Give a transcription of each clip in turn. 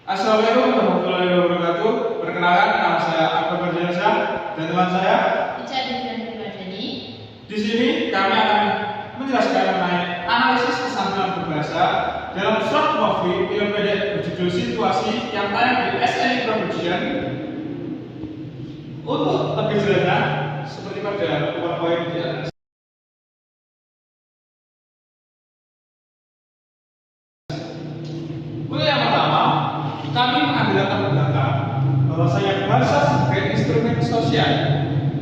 Assalamualaikum warahmatullahi wabarakatuh. Perkenalkan, nama saya Akbar Mardiansyah dan teman saya Ica Devian Pribadi. Di sini kami akan menjelaskan mengenai analisis kesantunan berbahasa dalam short movie film pendek berjudul Situasi yang tayang di SNI Production. Untuk lebih jelasnya, seperti pada PowerPoint di atas. Untuk yang pertama, kami mengambil latar belakang bahwasanya bahasa sebagai instrumen sosial.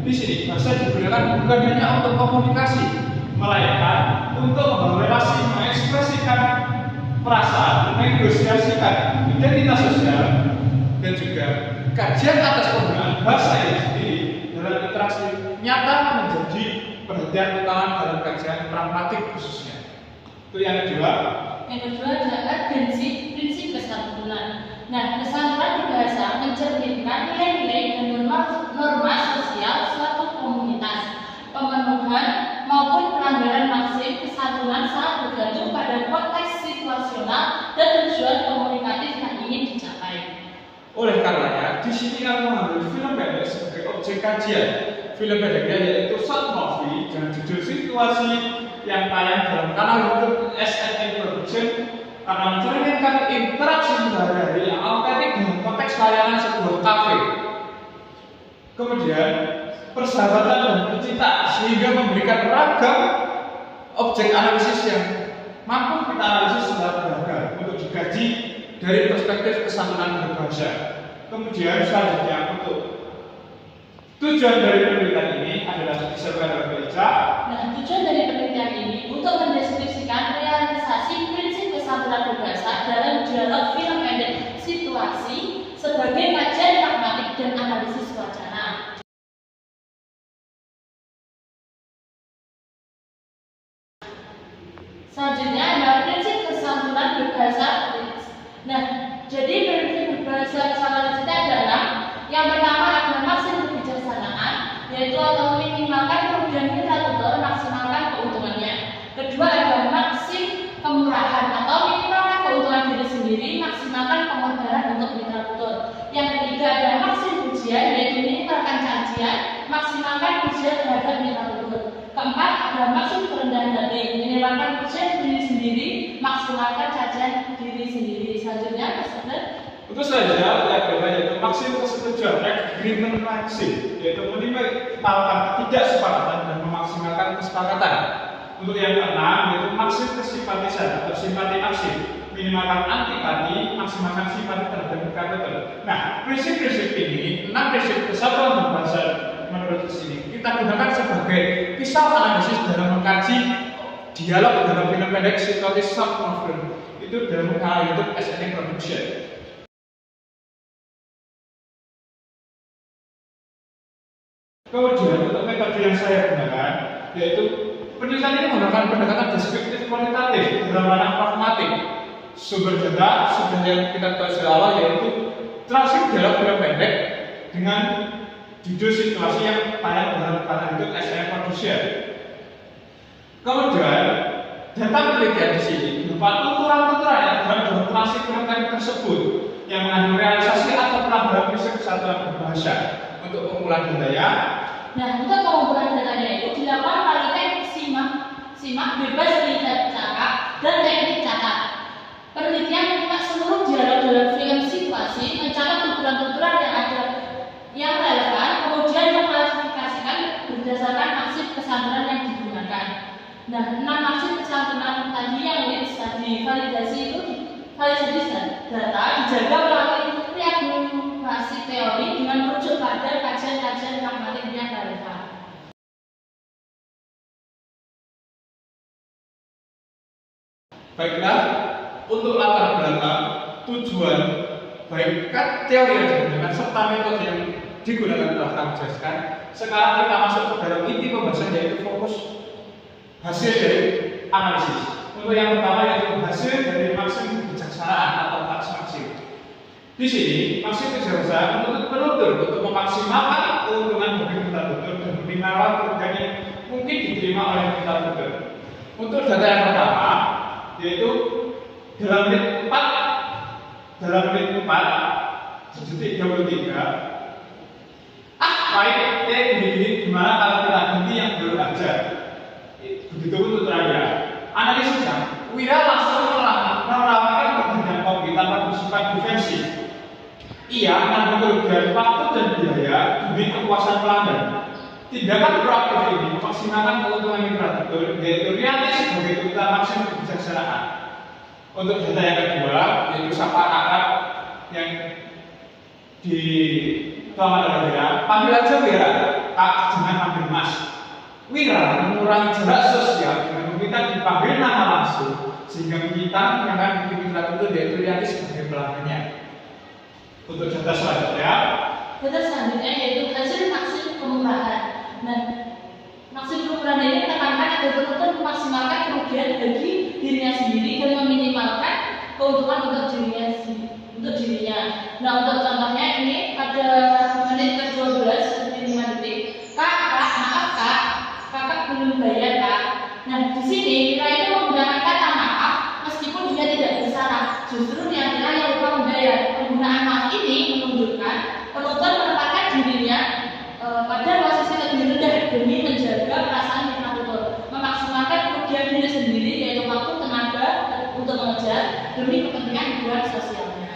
Di sini bahasa digunakan bukan hanya untuk komunikasi, melainkan untuk membangun relasi, mengekspresikan perasaan, menegosiasikan identitas sosial, dan juga kajian atas penggunaan bahasa itu sendiri dalam interaksi nyata menjadi perhatian utama dalam kajian pragmatik khususnya. Itu yang kedua. Yang kedua adalah prinsip kesantunan. Nah, kesantunan di bahasa mencerminkan nilai-nilai dan norma sosial suatu komunitas. Pemenuhan maupun pelanggaran maksim kesantunan sangat bergantung pada konteks situasional dan tujuan komunikatif yang ingin dicapai. Oleh karenanya, di sini kami mengambil film pendek sebagai objek kajian. Film pendeknya yaitu short movie dengan judul Situasi yang tayang dalam kanal YouTube SNI Production karena mencerminkan interaksi sehari-hari yang autentik dengan konteks layanan sebuah kafe. Kemudian persahabatan dan percintaan sehingga memberikan ragam objek analisis yang mampu kita analisis secara beragam untuk dikaji dari perspektif kesantunan berbahasa. Kemudian selanjutnya untuk tujuan dari penelitian ini adalah disertai oleh Ica. Nah, tujuan dari penelitian ini untuk mendeskripsikan realisasi prinsip kesantunan berbahasa dalam dialog film pendek Situasi sebagai kajian pragmatik dan analisis wacana. Selanjutnya adalah prinsip kesantunan berbahasa. Nah, jadi prinsip berbahasa kesantunan itu adalah yang pertama adalah maksim kebijaksanaan, yaitu otonomi minimalkan kerugian literatur, maksimalkan keuntungannya. Kedua adalah maksim kemurahan atau minimalkan keuntungan diri sendiri, maksimalkan pengorbanan untuk literatur. Yang ketiga adalah maksim ujian, yaitu minimalkan cacian, maksimalkan ujian terhadap literatur. Keempat adalah maksim kerendahan hati, minimalkan ujian diri sendiri, maksimalkan cacian diri sendiri. Selanjutnya, Untuk selanjutnya yang kedua yaitu maksim kesetujuan, agreement maksim, yaitu minimalkan ketidaksepakatan dan memaksimalkan kesepakatan. Untuk yang keenam yaitu maksim kesimpatisan atau simpati maksim, minimalkan antipati, maksimalkan simpati terhadap karakter. Nah, prinsip-prinsip ini, 6 prinsip kesatuan berbahasa menurut sini kita gunakan sebagai pisau analisis dalam mengkaji dialog dalam film pendek Situasi short movie itu dalam kanal YouTube SNI Production. Kemudian untuk metode yang saya gunakan yaitu penelitian ini menggunakan pendekatan deskriptif kualitatif dalam ranah pragmatik. Sumber data sudah yang kita tahu sejak awal yaitu transkrip dialog film pendek dengan judul Situasi yang tayang dalam kanal YouTube SNI Production. Kemudian data penelitian di sini berupa tuturan-tuturan yang dalam transkrip film pendek tersebut yang mengandung realisasi atau pelanggaran prinsip kesatuan berbahasa. Untuk pengumpulan datanya, nah, untuk pengumpulan datanya itu dilakukan melalui teknik simak bebas dari cakap dan teknik catat. Penelitian menyimak seluruh dialog dalam film Situasi, mencatat tuturan-tuturan yang ada yang relevan, kemudian mengklasifikasikan berdasarkan maksim kesantunan yang digunakan. Nah, 6 maksim kesantunan tadi yang tadi validasi itu data dijaga melalui reagregasi teori dengan merujuk pada kajian-kajian pragmatik yang relevan. baiklah untuk latar belakang, tujuan, baik teori yang digunakan serta metode yang digunakan telah kami jelaskan. Sekarang kita masuk ke dalam inti pembahasan yaitu fokus hasil dari analisis. Untuk yang pertama yaitu hasil dari maksim kebijaksanaan atau tax maksim. Di sini maksim kebijaksanaan menuntut penutur untuk memaksimalkan keuntungan bagi literatur dan minimalkan kerugian yang mungkin diterima oleh literatur. Untuk data yang pertama yaitu dalam menit 4 dalam menit 4 detik 23 baik gini gimana kalau kita ganti yang baru aja. Begitu untuk terakhir analisisnya Wira langsung melakukan pergantian kopi tanpa bersifat defensif. Ia menanggung kerugian waktu dan biaya demi kepuasan pelanggan. Tindakan proaktif ini memaksimalkan keuntungan infrastruktur, yaitu realistis sebagai utama maksimum kebijaksanaan. Untuk data yang kedua, yaitu sapa akar yang di Taman Wira, panggil aja Wira, Kak, jangan panggil Mas. Wira mengurangi jarak sosial dengan meminta dipanggil nama langsung, sehingga kita yang akan bikin infrastruktur yaitu realistis sebagai pelanggannya. Untuk data selanjutnya, yaitu hasil maksimum kemurahan. Nah, maksimum kemurahan ini menekankan agar penonton memaksimalkan kerugian bagi dirinya sendiri dan meminimalkan keuntungan untuk dirinya. Nah, untuk contohnya ini pada menit ke-12 lebih 5 detik. Kakak belum bayar Kak. Nah, di sini Wira itu menggunakan kata maaf meskipun dia tidak bersalah. Justru yang lupa membayar. Penggunaan maaf ini menunjukkan penonton menempatkan dirinya pada posisi lebih rendah demi menjaga perasaan infrastruktur, memaksimalkan kerugian diri sendiri yaitu waktu tenaga untuk mengejar demi kepentingan hiburan sosialnya.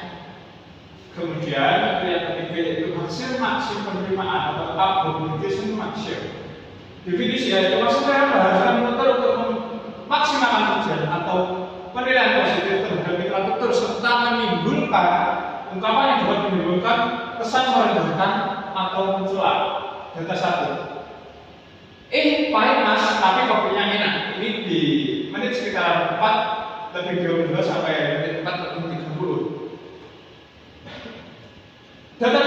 Kemudian yang ketiga yaitu hasil maksimum penerimaan atau obligation maximum. Definisi yaitu maksudnya bahasa menuntut untuk memaksimalkan tujuan atau penilaian positif terhadap infrastruktur serta menimbulkan ungkapan yang dapat menimbulkan kesan merendahkan atau mencela. Data 1. Pahit mas, tapi kopinya enak. Ini di menit sekitar 4 lebih 22 sampai menit 4 lebih 30. Data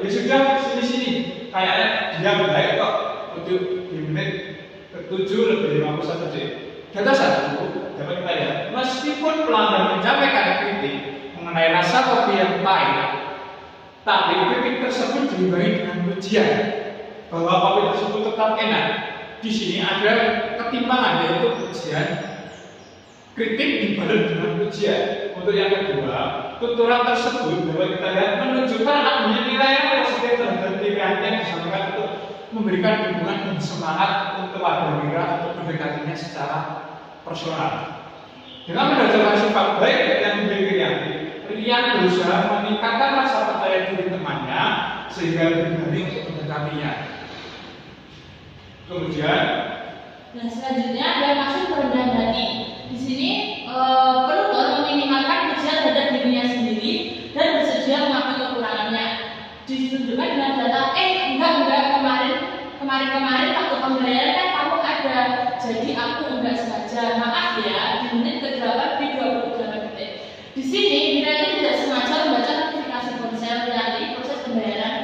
2, ya sudah sini-sini. Kayaknya dia baik kok untuk di menit ke-7 lebih 51 detik. Data 1 dapat kita lihat, meskipun pelanggan menyampaikan kritik mengenai rasa kopi yang pahit, tapi kritik tersebut diimbangi dengan pujian bahwa kopi tersebut tetap enak. Di sini ada ketimpangan yaitu pujian, kritik dibalut dengan pujian. Untuk yang kedua, tuturan tersebut dapat kita lihat menunjukkan adanya nilai yang positif terhadap pilihan yang disampaikan untuk memberikan dukungan dan semangat untuk warga Wira untuk mendekatinya secara personal. Dengan berdasarkan sifat baik yang dimiliki Rian berusaha meningkatkan rasa percaya diri temannya sehingga lebih berani untuk mendekatinya. Kemudian, selanjutnya ada maksud kerendahan hati. Di sini penonton meminimalkan pujian terhadap dirinya sendiri dan bersedia mengakui kekurangannya. Ditunjukkan dengan data kemarin waktu pembayaran kan kamu ada, jadi aku enggak sengaja. Maaf ya, di menit ke-8 lebih 28 detik. Di sini Wira itu tidak sengaja membaca notifikasi ponsel Rianti proses pembayaran.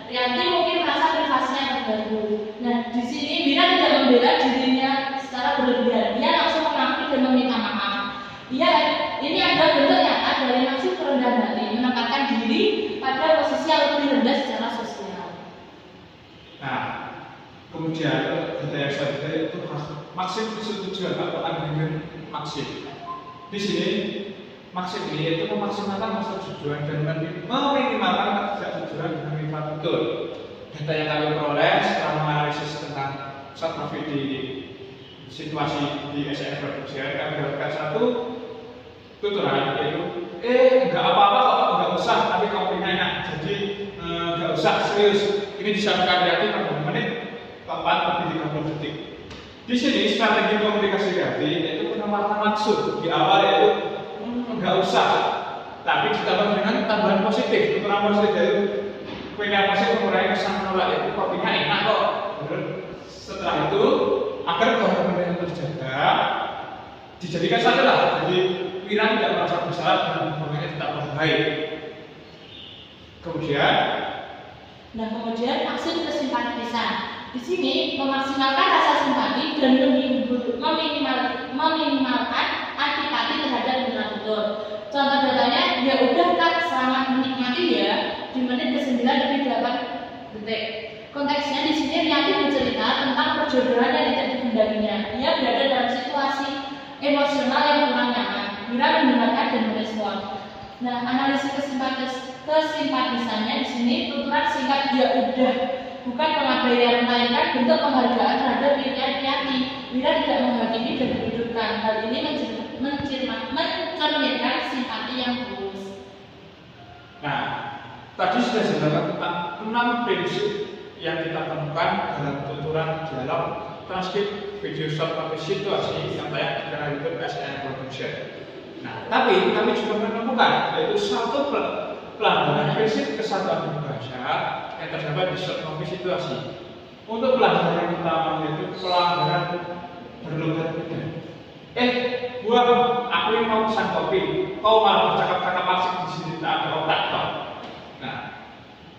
Rianti mungkin merasa privasinya terganggu. Nah, di sini Wira tidak membela dirinya secara berlebihan. Dia langsung mengakui dan meminta maaf. Ini adalah bentuk nyata dari maksud kerendahan hati, menempatkan diri pada posisi yang lebih rendah secara sosial. Nah, kemudian data yang selanjutnya itu maksim persetujuan atau agreement maksim. Di sini maksim ini yaitu memaksimalkan persetujuan dan meminimalkan ketidaksetujuan dengan infrastruktur. Data yang kami peroleh setelah menganalisis tentang short profit di situasi di SN produksi, kami dapatkan satu tuturan yaitu enggak apa-apa kok, enggak usah, tapi kopinya enak, jadi enggak usah serius. Ini disampaikan Rianti pada menit 4 lebih 30 detik. Di sini strategi komunikasi Rianti yaitu penawaran maksud di awal yaitu enggak usah, tapi ditambah dengan tambahan positif. Tuturan positif yaitu punya positif mengurangi kesan menolak, yaitu kopinya enak kok. Setelah itu agar kehormatan terjaga dijadikan satu lah. Jadi Wira tidak merasa bersalah dan hubungannya tetap baik. Kemudian aksi kesimpatisan. Di sini memaksimalkan rasa simpati dan meminimalkan antipati terhadap infrastruktur. Contoh datanya, ya udah Kak, selamat menikmati ya, di menit ke-9 lebih 8 detik. Konteksnya di sini Rianti bercerita tentang perjodohan yang tidak dikehendakinya. Ia berada dalam situasi emosional yang kurang nyaman. Wira mendengarkan dan merespon. Nah, analisis kesimpatisannya di sini tuturan singkat ya udah, bukan pengabaian, melainkan bentuk penghargaan terhadap Wiyati. Wira tidak menghakimi dan menghidupkan. Hal ini mencerminkan simpati yang tulus. Nah, tadi sudah jelaskan tentang 6 prinsip yang kita temukan dalam tuturan dialog, transkrip, video short atau situasi yang tayang di kanal YouTube SNM Production. Nah, tapi kami juga menemukan yaitu satu pelanggaran prinsip kesatuan berbahasa yang terdapat di short movie situasi. Untuk pelanggaran yang pertama yaitu pelanggaran berlogat beda. Buat aku yang mau pesan kopi, kau malah bercakap-cakap asik di sini tak ada otak kau. Nah,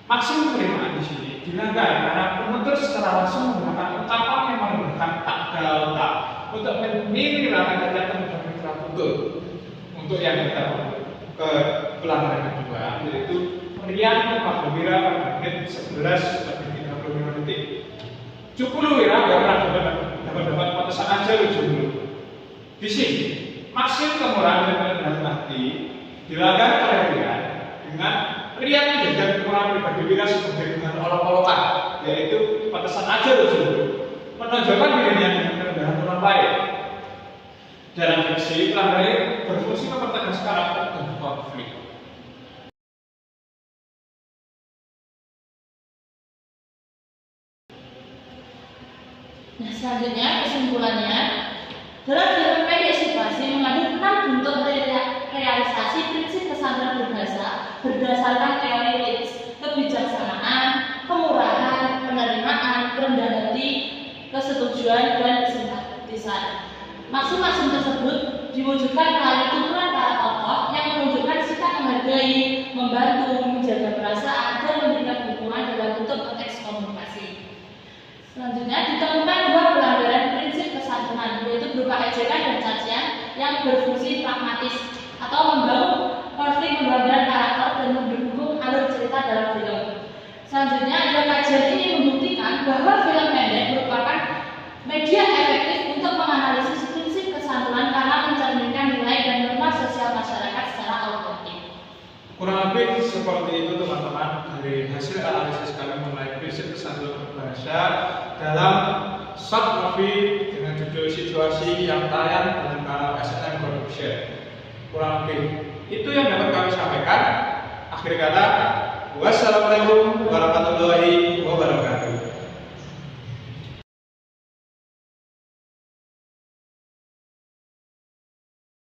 maksud penerimaan di sini dilanggar karena penutur secara langsung menggunakan ungkapan yang menggunakan tak ada otak untuk memilih kata-kata dan mitra tutur. Untuk yang kita ke pelanggaran kedua yaitu pemberian kepada Wira pada menit 11:35 detik. Cukup Wira dapat batasan aja dulu. Di sini maksud kemurahan dan kerendahan hati dilanggar oleh Wira dengan riak menjadikan kemurahan pribadi Wira sebagai dengan olok-olokan, yaitu batasan aja dulu. Menonjolkan dirinya dengan kerendahan orang lain. Dalam fiksi, pelanggaran berfungsi mempertegas karakter dan konflik. Nah, selanjutnya kesimpulannya, dalam film pendek situasi mengandung 6 bentuk realisasi prinsip kesadaran berbahasa berdasarkan teori Leeds, kebijaksanaan, kemurahan, penerimaan, kerendahan hati, kesetujuan, dan kesimpatisan. Maksud-maksud tersebut diwujudkan melalui tuturan para tokoh yang menunjukkan sikap menghargai, membantu, menjaga perasaan, dan memberikan dukungan dalam bentuk konteks komunikasi. Selanjutnya ditemukan 2 pelanggaran prinsip kesantunan, yaitu berupa ejekan dan cacian yang berfungsi pragmatis atau membangun konflik pembangunan karakter dan mendukung alur cerita dalam film. Selanjutnya, kajian ini membuktikan bahwa film pendek merupakan media efektif untuk menganalisis prinsip kesantunan karena mencerminkan nilai dan norma sosial masyarakat secara autentik. Kurang lebih seperti itu teman-teman dari hasil analisis kami mengenai prinsip kesantunan berbahasa dalam short movie dengan judul situasi yang tayang dalam kanal SNM Production. Kurang lebih itu yang dapat kami sampaikan. Akhir kata, wassalamualaikum warahmatullahi wabarakatuh.